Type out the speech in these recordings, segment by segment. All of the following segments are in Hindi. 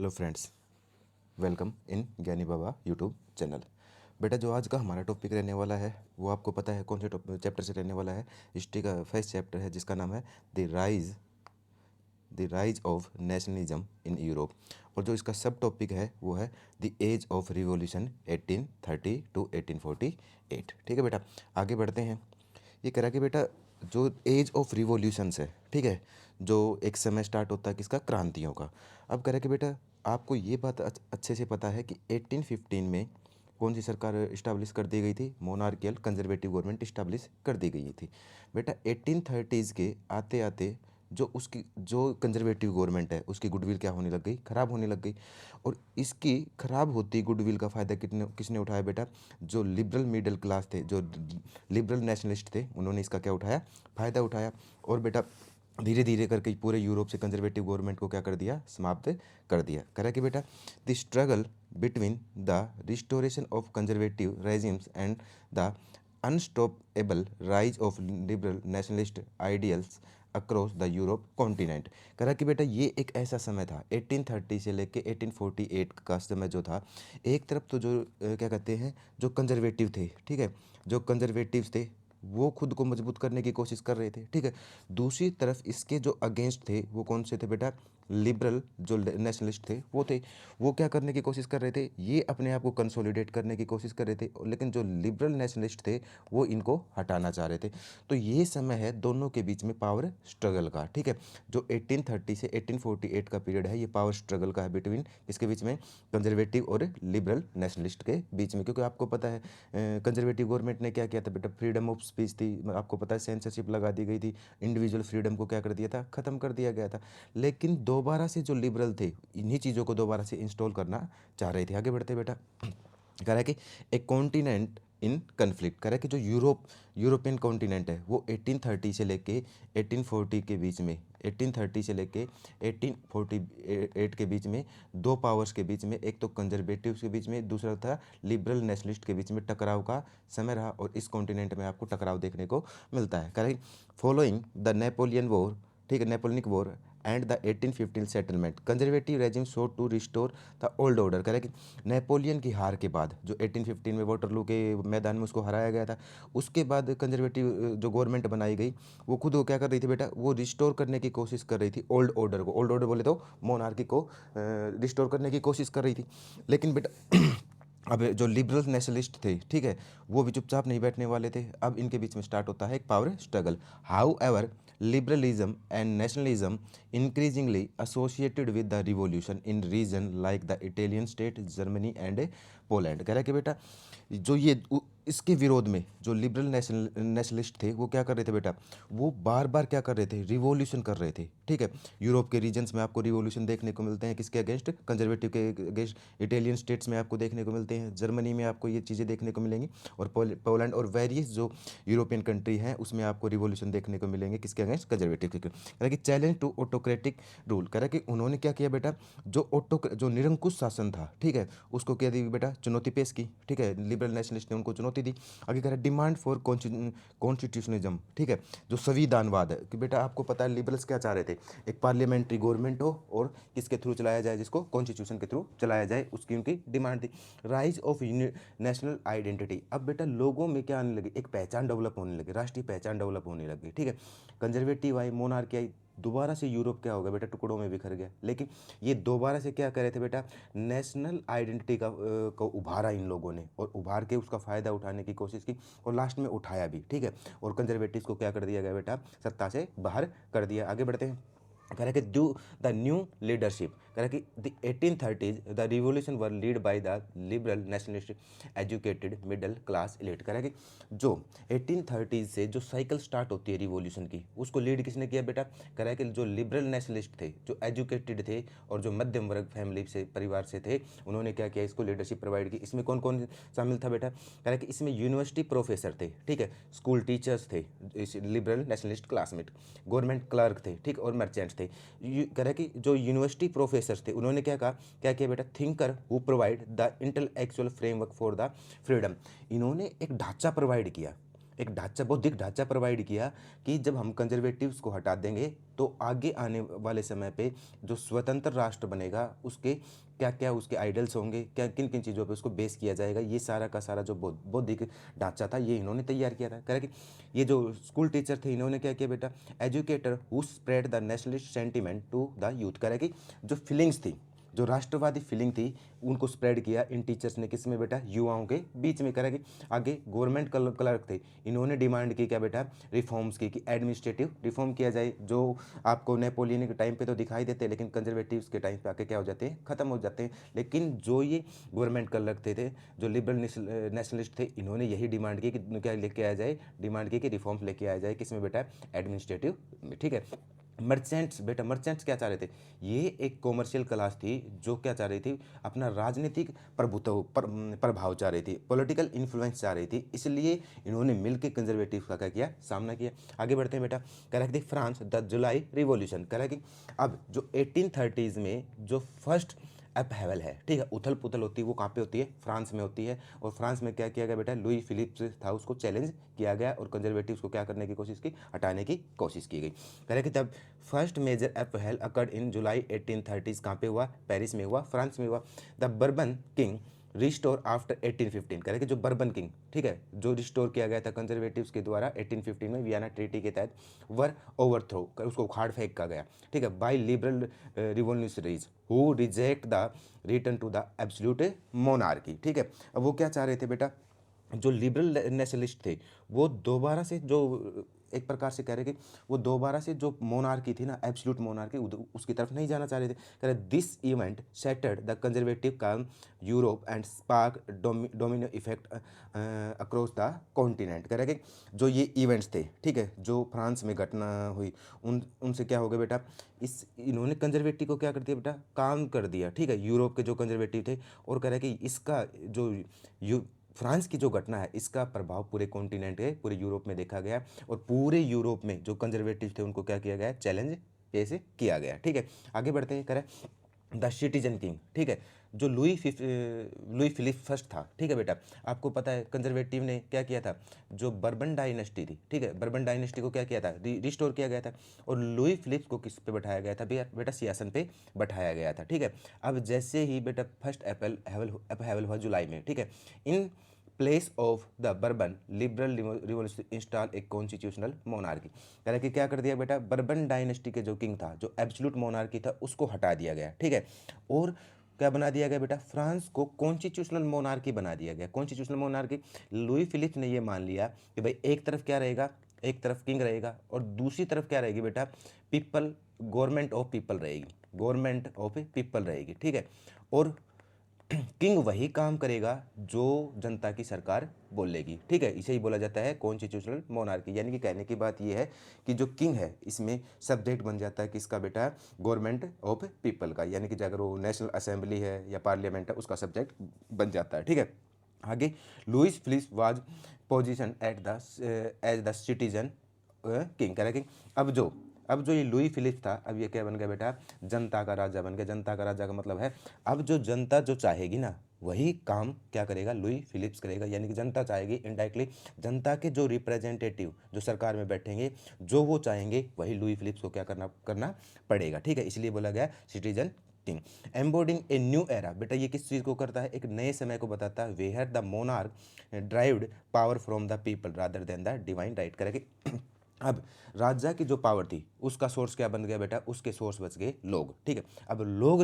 हेलो फ्रेंड्स, वेलकम इन ज्ञानी बाबा यूट्यूब चैनल। बेटा जो आज का हमारा टॉपिक रहने वाला है वो आपको पता है कौन से चैप्टर से रहने वाला है। हिस्ट्री का फर्स्ट चैप्टर है जिसका नाम है the rise of nationalism in Europe. और जो इसका सब टॉपिक है वो है the age of revolution 1830 to 1848। ठीक है बेटा, आगे बढ़ते हैं। ये कह रहा कि बेटा जो एज ऑफ रिवॉल्यूशंस है, ठीक है, जो एक समय स्टार्ट होता है किसका, क्रांतियों का। अब कह रहा कि बेटा आपको ये बात अच्छे से पता है कि 1815 में कौन सी सरकार इस्टाब्लिश कर दी गई थी, मोनार्कियल कंजर्वेटिव गवर्नमेंट इस्टाब्लिश कर दी गई थी। बेटा 1830s के आते आते जो कंजर्वेटिव गवर्नमेंट है उसकी गुडविल क्या होने लग गई, ख़राब होने लग गई। और इसकी ख़राब होती गुडविल का फ़ायदा किसने उठाया बेटा, जो लिबरल मिडिल क्लास थे, जो लिबरल नेशनलिस्ट थे, उन्होंने इसका क्या उठाया, फ़ायदा उठाया। और बेटा धीरे धीरे करके पूरे यूरोप से कंजर्वेटिव गवर्नमेंट को क्या कर दिया, समाप्त कर दिया। करा कि बेटा the struggle between the restoration of conservative regimes and the unstoppable rise of liberal nationalist ideals across the Europe continent. करा कि बेटा ये एक ऐसा समय था 1830 से लेके 1848 का समय जो था। एक तरफ तो जो क्या कहते हैं, जो कंजर्वेटिव थे, ठीक है, जो कंजर्वेटिव्स थे वो खुद को मजबूत करने की कोशिश कर रहे थे, ठीक है। दूसरी तरफ इसके जो अगेंस्ट थे वो कौन से थे बेटा, लिबरल जो नेशनलिस्ट थे वो थे। वो क्या करने की कोशिश कर रहे थे, ये अपने आप को कंसोलिडेट करने की कोशिश कर रहे थे, लेकिन जो लिबरल नेशनलिस्ट थे वो इनको हटाना चाह रहे थे। तो ये समय है दोनों के बीच में पावर स्ट्रगल का, ठीक है। जो 1830 से 1848 का पीरियड है ये पावर स्ट्रगल का है बिटवीन इसके बीच में, कंजर्वेटिव और लिबरल नेशनलिस्ट के बीच में। क्योंकि आपको पता है कंजर्वेटिव गवर्नमेंट ने क्या किया था बेटा, फ्रीडम ऑफ स्पीच थी, आपको पता है सेंसरशिप लगा दी गई थी, इंडिविजुअल फ्रीडम को क्या कर दिया था, ख़त्म कर दिया गया था। लेकिन दोबारा से जो लिबरल थे इन्हीं चीज़ों को दोबारा से इंस्टॉल करना चाह रहे थे। आगे बढ़ते बेटा, कह रहा है कि एक कॉन्टिनेंट इन कन्फ्लिक्ट, कह रहा है कि जो यूरोपियन कॉन्टिनेंट है वो 1830 से लेके 1840 के बीच में, 1830 से लेके 1848 के बीच में दो पावर्स के बीच में, एक तो कंजर्वेटिव्स के बीच में, दूसरा था लिबरल नेशनलिस्ट के बीच में टकराव का समय रहा। और इस कॉन्टिनेंट में आपको टकराव देखने को मिलता है। कह रहा है फॉलोइंग द नेपोलियन वॉर, ठीक है, Napoleonic war and the 1815 settlement conservative regime so to restore the old order. कह रहे कि नेपोलियन की हार के बाद जो 1815 में वाटरलू के मैदान में उसको हराया गया था, उसके बाद कंजर्वेटिव जो गवर्नमेंट बनाई गई वो खुद वो क्या कर रही थी बेटा, वो रिस्टोर करने की कोशिश कर रही थी ओल्ड ऑर्डर को। ओल्ड ऑर्डर बोले तो मोनार्की को रिस्टोर करने की कोशिश कर रही थी। लेकिन बेटा अब जो लिबरल नेशनलिस्ट थे, ठीक है, वो भी चुपचाप नहीं बैठने वाले थे। अब इनके बीच में स्टार्ट होता है एक power struggle. How ever liberalism and nationalism increasingly associated with the revolution in region like the Italian state, Germany and Poland. कह रहा है कि बेटा जो इसके विरोध में जो लिबरल नेशनलिस्ट थे वो क्या कर रहे थे बेटा, वो बार बार क्या कर रहे थे, रिवॉल्यूशन कर रहे थे, ठीक है। यूरोप के रीजन्स में आपको रिवॉल्यूशन देखने को मिलते हैं, किसके अगेंस्ट, कंजर्वेटिव के अगेंस्ट। इटालियन स्टेट्स में आपको देखने को मिलते हैं, जर्मनी में आपको ये चीज़ें देखने को मिलेंगी, और पोलैंड और वेरियस जो यूरोपियन कंट्री हैं उसमें आपको रिवॉल्यूशन देखने को मिलेंगे, किसके अगेंस्ट, कंजर्वेटिव के। कह रहा है कि चैलेंज टू ऑटोक्रेटिक रूल, कह रहा है कि उन्होंने क्या किया बेटा, जो निरंकुश शासन था, ठीक है, उसको क्या दी बेटा, चुनौती पेश की, ठीक है। लिबरल नेशनलिस्ट ने उनको चुनौती दी। आगे कह रहा है डिमांड फॉर कॉन्स्टिट्यूशनिज्म, ठीक है, जो संविधानवाद है। कि बेटा आपको पता है लिबरल्स क्या चाह रहे थे, एक पार्लियामेंट्री गवर्नमेंट हो और किसके थ्रू चलाया जाए, जिसको कॉन्स्टिट्यूशन के थ्रू चलाया जाए, उसकी उनकी डिमांड थी। राइज ऑफ नेशनल आइडेंटिटी, अब बेटा लोगों में क्या आने लगी, एक पहचान डेवलप होने लगी, राष्ट्रीय पहचान डेवलप होने लगी, ठीक है। कंजर्वेटिव आई, मोनार्की आई, दोबारा से यूरोप क्या होगा बेटा, टुकड़ों में बिखर गया। लेकिन ये दोबारा से क्या कर रहे थे बेटा, नेशनल आइडेंटिटी को उभारा इन लोगों ने, और उभार के उसका फ़ायदा उठाने की कोशिश की, और लास्ट में उठाया भी, ठीक है। और कंजर्वेटिव्स को क्या कर दिया गया बेटा, सत्ता से बाहर कर दिया। आगे बढ़ते हैं, कह रहा है कि ड्यू द न्यू लीडरशिप, कह रहा है कि the 1830s the revolution were lead by the liberal nationalist educated middle class elite. कह रहा है कि जो 1830s से जो साइकिल स्टार्ट होती है रिवोल्यूशन की, उसको लीड किसने किया बेटा, कह रहा है कि जो लिबरल नेशनलिस्ट थे, जो एजुकेटेड थे और जो मध्यम वर्ग फैमिली से, परिवार से थे, उन्होंने क्या किया, इसको लीडरशिप प्रोवाइड की। इसमें कौन कौन शामिल था बेटा, कह रहा है कि इसमें यूनिवर्सिटी प्रोफेसर थे, ठीक है, स्कूल टीचर्स थे, liberal nationalist classmate, government clerk थे, ठीक, और मर्चेंट्स थे। कह रहा है कि जो यूनिवर्सिटी प्रोफेसर थे उन्होंने क्या कहा, क्या किया बेटा, thinker who provide the intellectual framework for the freedom, इन्होंने एक ढांचा प्रोवाइड किया एक ढांचा, बौद्धिक ढांचा प्रोवाइड किया कि जब हम कंजर्वेटिव्स को हटा देंगे तो आगे आने वाले समय पे जो स्वतंत्र राष्ट्र बनेगा उसके क्या क्या उसके आइडल्स होंगे, क्या किन किन चीज़ों पे उसको बेस किया जाएगा, ये सारा का सारा जो बौद्धिक ढांचा था ये इन्होंने तैयार किया था। कह रहा कि ये जो स्कूल टीचर थे इन्होंने क्या किया बेटा, educator who spread the nationalist sentiment to the youth. कह रहा कि जो फीलिंग्स थी, जो राष्ट्रवादी फीलिंग थी, उनको स्प्रेड किया इन टीचर्स ने, किसमें बेटा, युवाओं के बीच में। करा कि आगे गवर्नमेंट क्लर्क थे, इन्होंने डिमांड की क्या बेटा, रिफॉर्म्स की, कि एडमिनिस्ट्रेटिव रिफॉर्म किया जाए, जो आपको नेपोलियन के टाइम पे तो दिखाई देते हैं लेकिन कंजर्वेटिव्स के टाइम पे आके क्या हो जाते हैं, खत्म हो जाते हैं। लेकिन जो ये गवर्नमेंट क्लर्क थे जो लिबरल नेशनलिस्ट थे, इन्होंने यही डिमांड की कि क्या लेके आया जाए, डिमांड की कि रिफॉर्म्स लेके आया जाए, किसमें बेटा, एडमिनिस्ट्रेटिव में। ठीक है। मर्चेंट्स बेटा, मर्चेंट्स क्या चाह रहे थे, ये एक कॉमर्शियल क्लास थी जो क्या चाह रही थी, अपना राजनीतिक प्रभाव चाह रही थी, पॉलिटिकल इन्फ्लुएंस चाह रही थी, इसलिए इन्होंने मिलकर कंजर्वेटिव का क्या किया, सामना किया। आगे बढ़ते हैं बेटा। कह रहा कि फ्रांस द जुलाई रिवॉल्यूशन। कह रहा कि अब जो 1830s में जो फर्स्ट अपहेवल है, ठीक है, उथल पुथल होती है, वो कहाँ पे होती है, फ्रांस में होती है। और फ्रांस में क्या किया गया बेटा, लुई फिलिप्स था, उसको चैलेंज किया गया और कंजर्वेटिव्स को क्या करने की कोशिश की, हटाने की कोशिश की गई। कह रहे कि तब first major upheaval occurred in July 1830s, कहाँ पे हुआ, पेरिस में हुआ, फ्रांस में हुआ। The bourbon king restore after 1815। कह रहे कि जो बर्बन किंग, ठीक है, जो रिस्टोर किया गया था कंजर्वेटिव्स के द्वारा 1815 में वियना ट्रीटी के तहत, वर ओवरथ्रो, उसको उखाड़ फेंक का गया, ठीक है, by liberal revolutionaries who reject the return to the absolute monarchy. ठीक है। अब वो क्या चाह रहे थे बेटा, जो लिबरल नेशनलिस्ट थे वो दोबारा से, जो एक प्रकार से कह रहे कि वो दोबारा से जो मोनार्की थी ना, एब्सोल्यूट मोनार्की, उसकी तरफ नहीं जाना चाह रहे थे। कह रहे this event shattered the conservative calm Europe and spark domino effect across the continent. कह रहे कि जो ये इवेंट्स थे, ठीक है, जो फ्रांस में घटना हुई, उनसे क्या हो गया बेटा, इस इन्होंने कंजर्वेटिव को क्या कर दिया बेटा, काम कर दिया, ठीक है, यूरोप के जो कंजर्वेटिव थे। और कह रहे कि इसका जो फ्रांस की जो घटना है इसका प्रभाव पूरे कॉन्टिनेंट है, पूरे यूरोप में देखा गया। और पूरे यूरोप में जो कंजर्वेटिव थे उनको क्या किया गया, चैलेंज ऐसे किया गया। ठीक है। आगे बढ़ते हैं। करें द सिटीजन किंग, ठीक है, जो लुई फिलिप फर्स्ट था, ठीक है बेटा, आपको पता है कंजर्वेटिव ने क्या किया था, जो बर्बन डायनेस्टी थी, ठीक है, बर्बन डायनेस्टी को क्या किया था, रिस्टोर किया गया था। और लुई फिलिप्स को किस पे बैठाया गया था बेटा, सियासन पे बैठाया गया था। ठीक है। अब जैसे ही बेटा फर्स्ट अप्रैल हुआ जुलाई में, ठीक है, in place of the bourbon liberal revolution install एक कॉन्स्टिट्यूशनल मोनार्की। कह रहा कि क्या कर दिया बेटा, बर्बन डायनेस्टी के जो किंग था, जो एब्सोल्यूट मोनार्की था, उसको हटा दिया गया। ठीक है। और क्या बना दिया गया बेटा, फ्रांस को कॉन्स्टिट्यूशनल मोनार्की बना दिया गया। कॉन्स्टिट्यूशनल मोनार्की, लुई फिलिप ने ये मान लिया कि भाई एक तरफ क्या रहेगा, एक तरफ किंग रहेगा और दूसरी तरफ क्या रहेगी बेटा, पीपल, गवर्नमेंट ऑफ पीपल रहेगी, गवर्नमेंट ऑफ पीपल रहेगी। ठीक है। और किंग वही काम करेगा जो जनता की सरकार बोलेगी। ठीक है। इसे ही बोला जाता है कॉन्स्टिट्यूशनल मोनार्की। यानी कि कहने की बात यह है कि जो किंग है इसमें सब्जेक्ट बन जाता है किसका बेटा, गवर्नमेंट ऑफ पीपल का, यानी कि अगर वो नेशनल असेंबली है या पार्लियामेंट है उसका सब्जेक्ट बन जाता है। ठीक है। आगे, Louis Philippe was position at the age the citizen king. कह रहा कि अब जो ये लुई फिलिप था, अब ये क्या बन गया बेटा, जनता का राजा बन गया। जनता का राजा का मतलब है अब जो जनता जो चाहेगी ना वही काम क्या करेगा, लुई फिलिप्स करेगा। यानी कि जनता चाहेगी इनडायरेक्टली, जनता के जो रिप्रेजेंटेटिव जो सरकार में बैठेंगे जो वो चाहेंगे वही लुई फिलिप्स को क्या करना पड़ेगा। ठीक है। इसलिए बोला गया citizen king. Embodying a new era, बेटा ये किस चीज़ को करता है, एक नए समय को बताता है। Where the monarch derived power from the people rather than the divine right. करेंगे अब राजा की जो पावर थी उसका सोर्स क्या बन गया बेटा, उसके सोर्स बच गए लोग। ठीक है। अब लोग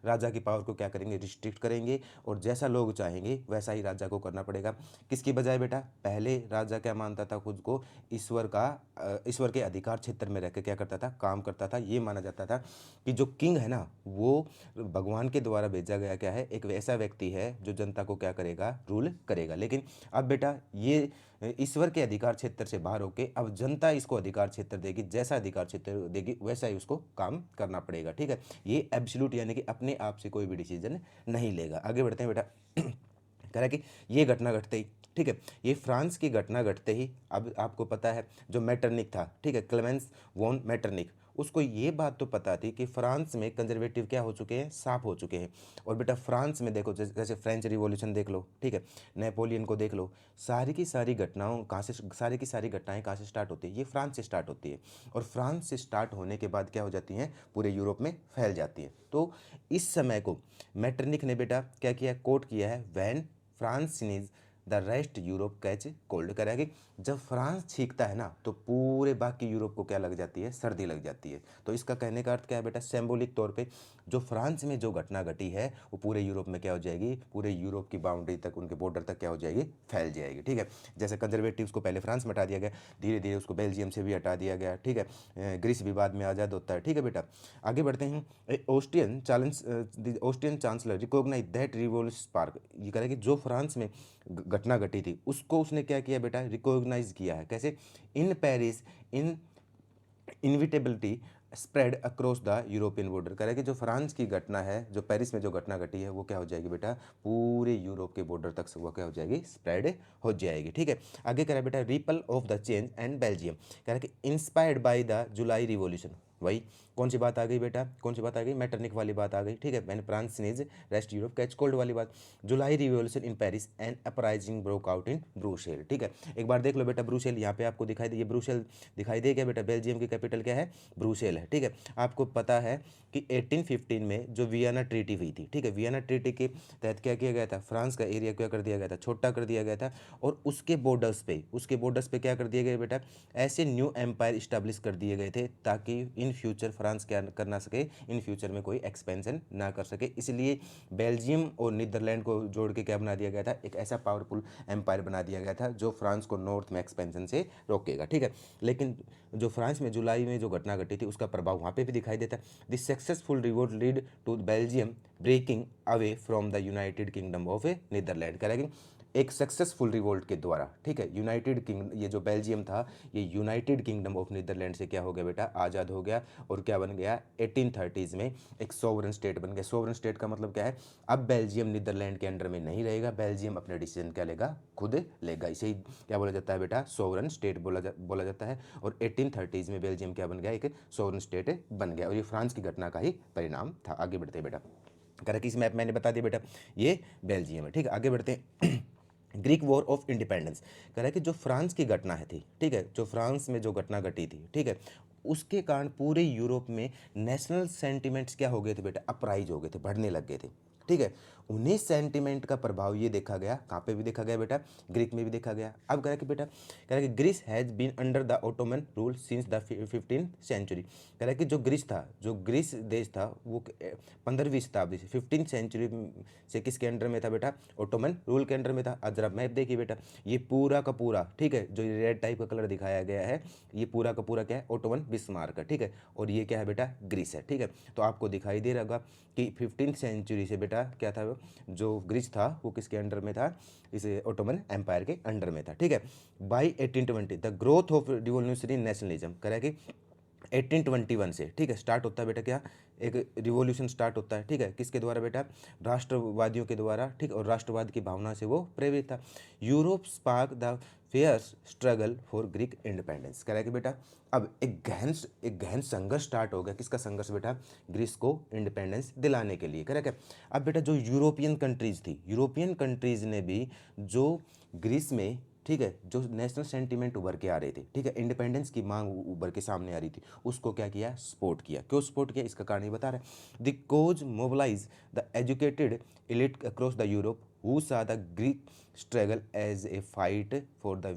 राजा की पावर को क्या करेंगे, रिस्ट्रिक्ट करेंगे और जैसा लोग चाहेंगे वैसा ही राजा को करना पड़ेगा। किसकी बजाय बेटा, पहले राजा क्या मानता था खुद को, ईश्वर के अधिकार क्षेत्र में रहकर क्या करता था, काम करता था। ये माना जाता था कि जो किंग है ना वो भगवान के द्वारा भेजा गया क्या है, एक ऐसा व्यक्ति है जो जनता को क्या करेगा, रूल करेगा। लेकिन अब बेटा ये ईश्वर के अधिकार क्षेत्र से बाहर होके अब जनता इसको अधिकार क्षेत्र देगी, जैसा अधिकार क्षेत्र देगी वैसा ही उसको काम करना पड़ेगा। ठीक है। ये एब्सोल्यूट यानी कि अपने आप से कोई भी डिसीजन नहीं लेगा। आगे बढ़ते हैं बेटा। कह रहा है कि ये घटना घटते ही, ठीक है, ये फ्रांस की घटना घटते ही अब आपको पता है जो मैटरनिक था, ठीक है, क्लेमेंस वॉन मैटरनिक, उसको ये बात तो पता थी कि फ्रांस में कंजर्वेटिव क्या हो चुके हैं, साफ हो चुके हैं। और बेटा फ्रांस में देखो, जैसे फ्रेंच रिवॉल्यूशन देख लो, ठीक है, नेपोलियन को देख लो, सारी की सारी घटनाओं कहाँ से, सारी की सारी घटनाएं कहाँ से स्टार्ट होती है, ये फ्रांस से स्टार्ट होती है। और फ्रांस से स्टार्ट होने के बाद क्या हो जाती हैं, पूरे यूरोप में फैल जाती है। तो इस समय को मैटरनिक ने बेटा क्या किया, कोट किया है, when France sneezes the rest Europe catch cold, करेगी जब फ्रांस छींकता है ना तो पूरे बाकी यूरोप को क्या लग जाती है, सर्दी लग जाती है। तो इसका कहने का अर्थ क्या है बेटा, सिंबॉलिक तौर पे जो फ्रांस में जो घटना घटी है वो पूरे यूरोप में क्या हो जाएगी, पूरे यूरोप की बाउंड्री तक, उनके बॉर्डर तक क्या हो जाएगी, फैल जाएगी। ठीक है, जैसे कंजर्वेटिव्स को पहले फ्रांस में हटा दिया गया, धीरे धीरे उसको बेल्जियम से भी हटा दिया गया। ठीक है, ग्रीस भी बाद में आज़ाद होता है। ठीक है बेटा, आगे बढ़ते हैं। Austrian chancellor recognise that revolution spark, ये कह रहा है कि जो फ्रांस में घटना घटी थी उसको उसने क्या किया बेटा, रिकॉग्नाइज किया है। कैसे, in Paris in inevitability spread across the European border, कह रहा है कि जो फ्रांस की घटना है, जो पेरिस में जो घटना घटी है वो क्या हो जाएगी बेटा, पूरे यूरोप के बॉर्डर तक वो क्या हो जाएगी, स्प्रेड हो जाएगी। ठीक है, आगे कह रहा है बेटा ripple of the change and Belgium, कह रहा है कि inspired by the July revolution, वही कौन सी बात आ गई बेटा, कौन सी बात आ गई, मैटरनिक वाली बात आ गई। ठीक है, मैंने France sneezes rest Europe catch cold वाली बात, July revolution in Paris and uprising broke out in Brussels. ठीक है, एक बार देख लो बेटा, ब्रुसेल यहाँ पे आपको दिखाई दे, ये ब्रुसेल दिखाई दे क्या बेटा, बेल्जियम की कैपिटल क्या है, ब्रुसेल है। ठीक है, आपको पता है कि 1815 में जो वियना ट्रीटी हुई थी, ठीक है, वियना ट्रीटी के तहत क्या किया गया था, फ्रांस का एरिया क्या कर दिया गया था, छोटा कर दिया गया था। और उसके बॉर्डर्स पे क्या कर दिए गए बेटा, ऐसे न्यू एम्पायर इस्टेब्लिश कर दिए गए थे ताकि इन फ्यूचर फ्रांस क्या कर ना सके, इन फ्यूचर में कोई एक्सपेंशन ना कर सके। इसलिए बेल्जियम और नीदरलैंड को जोड़ के क्या बना दिया गया था, एक ऐसा पावरफुल एम्पायर बना दिया गया था जो फ्रांस को नॉर्थ में एक्सपेंशन से रोकेगा। ठीक है, लेकिन जो फ्रांस में जुलाई में जो घटना घटी थी उसका प्रभाव वहाँ पे भी दिखाई देता है। This successful revolt lead to Belgium breaking away from the United Kingdom of Netherland, करेंगे एक सक्सेसफुल रिवोल्ट के द्वारा। ठीक है, यूनाइटेड किंगडम, ये जो बेल्जियम था ये यूनाइटेड किंगडम ऑफ नीदरलैंड से क्या हो गया बेटा, आज़ाद हो गया। और क्या बन गया, 1830s में एक सोवरन स्टेट बन गया। सोवरन स्टेट का मतलब क्या है, अब बेल्जियम नीदरलैंड के अंडर में नहीं रहेगा, बेल्जियम अपने डिसीजन क्या लेगा, खुद लेगा। इसे ही क्या बोला जाता है बेटा, सोवरन स्टेट बोला जाता है। और 1830s में बेल्जियम क्या बन गया, एक सोवरन स्टेट बन गया। और ये फ्रांस की घटना का ही परिणाम था। आगे बढ़ते हैं बेटा, करें किस मैप मैंने बता दिया बेटा, ये बेल्जियम है। ठीक है, आगे बढ़ते हैं। ग्रीक वॉर ऑफ इंडिपेंडेंस, कह रहा है कि जो फ्रांस की घटना है थी, ठीक है, जो फ्रांस में जो घटना घटी थी, ठीक है, उसके कारण पूरे यूरोप में नेशनल सेंटिमेंट्स क्या हो गए थे बेटा, अपराइज हो गए थे, बढ़ने लग गए थे। ठीक है, उन्हीं सेंटिमेंट का प्रभाव ये देखा गया, कहाँ पे भी देखा गया बेटा, ग्रीक में भी देखा गया। अब कह रहा है कि बेटा, कह रहा है कि Greece has been under the Ottoman rule since the 15th century, कह रहा है कि जो ग्रीस था, जो ग्रीस देश था वो 15वीं शताब्दी से 15th सेंचुरी से किसके अंडर में था बेटा, ओटोमन रूल के अंडर में था। आज जरा मैप देखिए बेटा, ये पूरा का पूरा, ठीक है, जो रेड टाइप का कलर दिखाया गया है ये पूरा का पूरा क्या है, ओटोमन बिस्मार्क का। ठीक है, और ये क्या है बेटा, ग्रीस है। ठीक है, तो आपको दिखाई दे रहा होगा कि 15th सेंचुरी से बेटा क्या था, जो ग्रीस था वो किसके अंडर में था, इस ओटोमन एम्पायर के अंडर में था। ठीक है, by 1820 the growth of revolutionary nationalism, कह रहा है कि 1821 से, ठीक है, स्टार्ट होता है बेटा क्या, एक रिवॉल्यूशन स्टार्ट होता है। ठीक है, किसके द्वारा बेटा, राष्ट्रवादियों के द्वारा। ठीक, और राष्ट्रवाद की भावना से वो प्रेरित था। Europe spark the fierce struggle for Greek independence, कह रहा है कि बेटा अब एक गहन संघर्ष स्टार्ट हो गया। किसका संघर्ष बेटा, ग्रीस को इंडिपेंडेंस दिलाने के लिए। कह रहा है क्या, अब बेटा जो यूरोपियन कंट्रीज थी, यूरोपियन कंट्रीज ने भी जो ग्रीस में, ठीक है, जो नेशनल सेंटीमेंट उभर के आ रहे थे, ठीक है, इंडिपेंडेंस की मांग उभर के सामने आ रही थी, उसको क्या किया, सपोर्ट किया। क्यों सपोर्ट किया, इसका कारण ही बता रहा है। The cause mobilize the educated elite across the Europe who saw the Greek struggle as a fight for the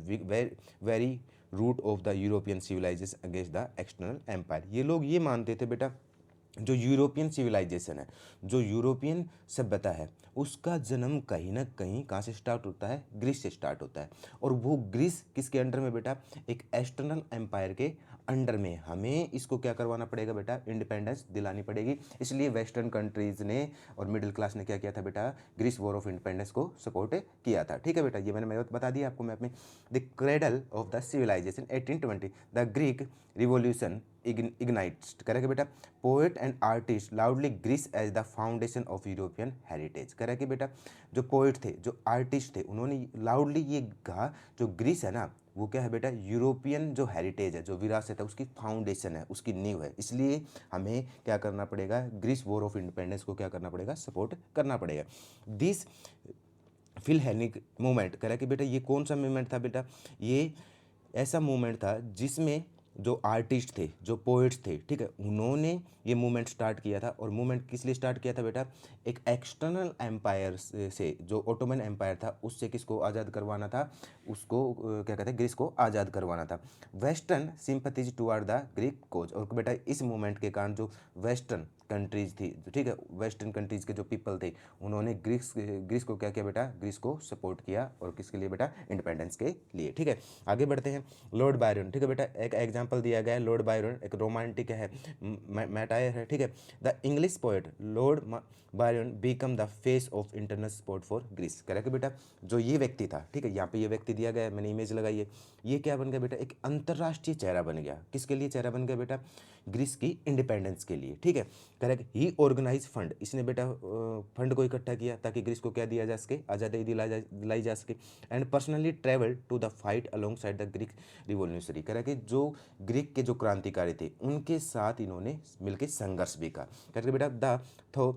very root of the European civilisation against the external empire. ये लोग ये मानते थे बेटा, जो यूरोपियन सिविलाइजेशन है, जो यूरोपियन सभ्यता है, उसका जन्म कहीं ना कहीं कहाँ से स्टार्ट होता है, ग्रीस से स्टार्ट होता है। और वो ग्रीस किसके अंडर में बेटा, एक एक्सटर्नल एम्पायर के अंडर में। हमें इसको क्या करवाना पड़ेगा बेटा, इंडिपेंडेंस दिलानी पड़ेगी। इसलिए वेस्टर्न कंट्रीज़ ने और मिडिल क्लास ने क्या किया था बेटा, ग्रीस वॉर ऑफ इंडिपेंडेंस को सपोर्ट किया था। ठीक है बेटा, ये मैंने बता दिया आपको मैप में। The cradle of the civilisation 1820 the Greek revolution ignites, करेगा बेटा, poet and artist lauded Greece as the foundation of European heritage. करेगा कि बेटा जो पोएट थे, जो आर्टिस्ट थे, उन्होंने लाउडली ये कहा जो ग्रीस है ना, वो क्या है बेटा, यूरोपियन जो हेरिटेज है, जो विरासत है, उसकी फाउंडेशन है, उसकी नींव है। इसलिए हमें क्या करना पड़ेगा, ग्रीस वॉर ऑफ इंडिपेंडेंस को क्या करना पड़ेगा, सपोर्ट करना पड़ेगा। दिस फिलहेलेनिक मूवमेंट कह रहा है कि बेटा ये कौन सा मूवमेंट था बेटा, ये ऐसा मूवमेंट था जिसमें जो आर्टिस्ट थे, जो पोइट्स थे, ठीक है, उन्होंने ये मूवमेंट स्टार्ट किया था। और मूवमेंट किस लिए स्टार्ट किया था बेटा, एक एक्सटर्नल एम्पायर से, जो ओटोमन एम्पायर था, उससे किसको आज़ाद करवाना था, उसको क्या कहते हैं, ग्रीस को आज़ाद करवाना था। Western sympathies toward the Greek cause. और बेटा इस मूवमेंट के कारण जो वेस्टर्न कंट्रीज थी, ठीक है, वेस्टर्न कंट्रीज के जो पीपल थे, उन्होंने ग्रीस को क्या किया बेटा, ग्रीस को सपोर्ट किया। और किसके लिए बेटा, इंडिपेंडेंस के लिए, ठीक है। आगे बढ़ते हैं, लॉर्ड बायरन, ठीक है बेटा, एक एग्जांपल दिया गया है, लॉर्ड बायरन एक रोमांटिक है, मैटायर है, ठीक है। The English poet Lord Byron become the face of internal support for Greece. कह रहा है कि बेटा जो ये व्यक्ति था, ठीक है, यहाँ पे ये व्यक्ति दिया गया है, मैंने इमेज लगाई है, ये क्या बन गया बेटा, एक अंतर्राष्ट्रीय चेहरा बन गया। किसके लिए चेहरा बन गया बेटा, ग्रीस की इंडिपेंडेंस के लिए, ठीक है। करेक्ट, ही ऑर्गेनाइज फंड, इसने बेटा फंड को इकट्ठा किया ताकि ग्रीस को क्या दिया जा सके, आज़ादी दिलाई जा सके। And personally travel to the fight alongside the Greek revolutionary. कह रहा है कि जो ग्रीक के जो क्रांतिकारी थे, उनके साथ इन्होंने मिलकर संघर्ष भी किया। कह रहे बेटा द थो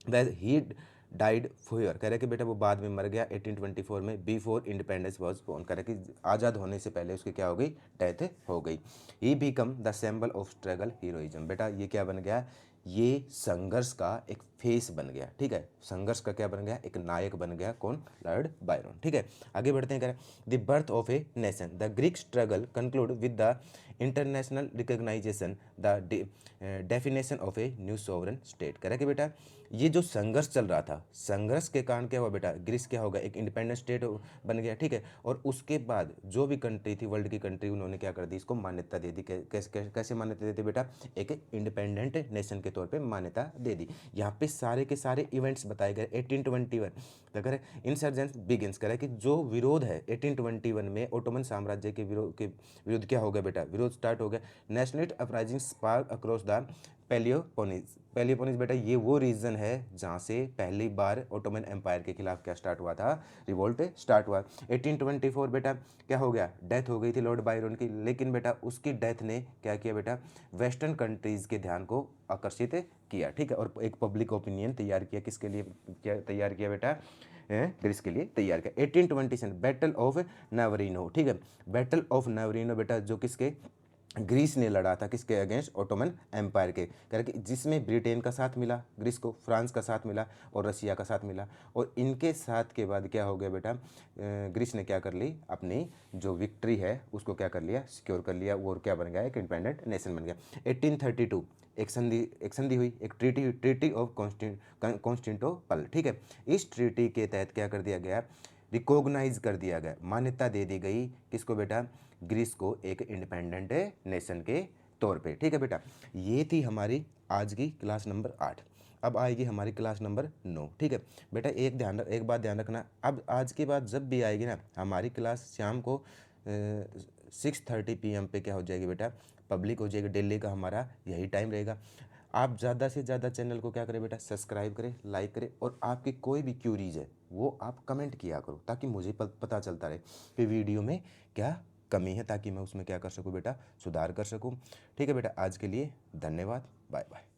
ही डाइड फोयर, कह रहे कि बेटा वो बाद में मर गया 1824 में, बिफोर इंडिपेंडेंस वॉज बोर्न। कह रहे कि आज़ाद होने से पहले उसकी क्या हो गई, डेथ हो गई। He become the symbol of struggle heroism. बेटा ये क्या बन गया, ये संघर्ष का एक फेस बन गया, ठीक है, संघर्ष का क्या बन गया, एक नायक बन गया। कौन, लॉर्ड बायरन, ठीक है। आगे बढ़ते हैं, कह रहे the birth of a nation, the Greek struggle conclude with the international recognisation, the definition of a new sovereign state. कह रहा कि बेटा ये जो संघर्ष चल रहा था, संघर्ष के कारण क्या हुआ बेटा, ग्रीस क्या होगा, एक इंडिपेंडेंट स्टेट बन गया, ठीक है। और उसके बाद जो भी कंट्री थी, वर्ल्ड की कंट्री, उन्होंने क्या कर दी, इसको मान्यता दे दी। कैसे मान्यता दे दी बेटा, एक इंडिपेंडेंट नेशन के तौर पे मान्यता दे दी। यहाँ पे सारे के सारे इवेंट्स बताए गए। 1821 अगर इंसर्जेंस बिगिंस करे कि जो विरोध है 1821 में ओटोमन साम्राज्य के विरुद्ध क्या हो गया बेटा, विरोध स्टार्ट हो गया। Nationalist uprising spark across the Peloponnese बेटा ये वो रीजन है जहाँ से पहली बार ओटोमन एम्पायर के खिलाफ क्या स्टार्ट हुआ था, रिवोल्ट स्टार्ट हुआ। 1824 बेटा क्या हो गया, डेथ हो गई थी लॉर्ड बायरन की। लेकिन बेटा उसकी डेथ ने क्या किया बेटा, वेस्टर्न कंट्रीज़ के ध्यान को आकर्षित किया, ठीक है। और एक पब्लिक ओपिनियन तैयार किया, किसके लिए क्या तैयार किया बेटा, ग्रीस के लिए तैयार किया। 1827 बैटल ऑफ नावरिनो, ठीक है, बैटल ऑफ नावरिनो बेटा जो किसके, ग्रीस ने लड़ा था, किसके अगेंस्ट, ओटोमन एम्पायर के। करके जिसमें ब्रिटेन का साथ मिला ग्रीस को, फ्रांस का साथ मिला और रसिया का साथ मिला। और इनके साथ के बाद क्या हो गया बेटा, ग्रीस ने क्या कर ली, अपनी जो विक्ट्री है उसको क्या कर लिया, सिक्योर कर लिया। वो क्या बन गया, एक इंडिपेंडेंट नेशन बन गया। 1832 एक संधि हुई, एक ट्रीटी ऑफ कॉन्स्टेंटिनोपल, ठीक है। इस ट्रीटी के तहत क्या कर दिया गया, रिकॉग्नाइज कर दिया गया, मान्यता दे दी गई, किसको बेटा, ग्रीस को एक इंडिपेंडेंट नेशन के तौर पे, ठीक है बेटा। ये थी हमारी आज की क्लास नंबर 8। अब आएगी हमारी क्लास नंबर 9, ठीक है बेटा। एक बात ध्यान रखना, अब आज के बाद जब भी आएगी ना हमारी क्लास, शाम को 6:30 PM पे क्या हो जाएगी बेटा, पब्लिक हो जाएगी। डेली का हमारा यही टाइम रहेगा। आप ज़्यादा से ज़्यादा चैनल को क्या करें बेटा, सब्सक्राइब करें, लाइक करें, और आपकी कोई भी क्यूरीज है वो आप कमेंट किया करो, ताकि मुझे पता चलता रहे कि वीडियो में क्या कमी है, ताकि मैं उसमें क्या कर सकूं बेटा, सुधार कर सकूं। ठीक है बेटा, आज के लिए धन्यवाद, बाय बाय।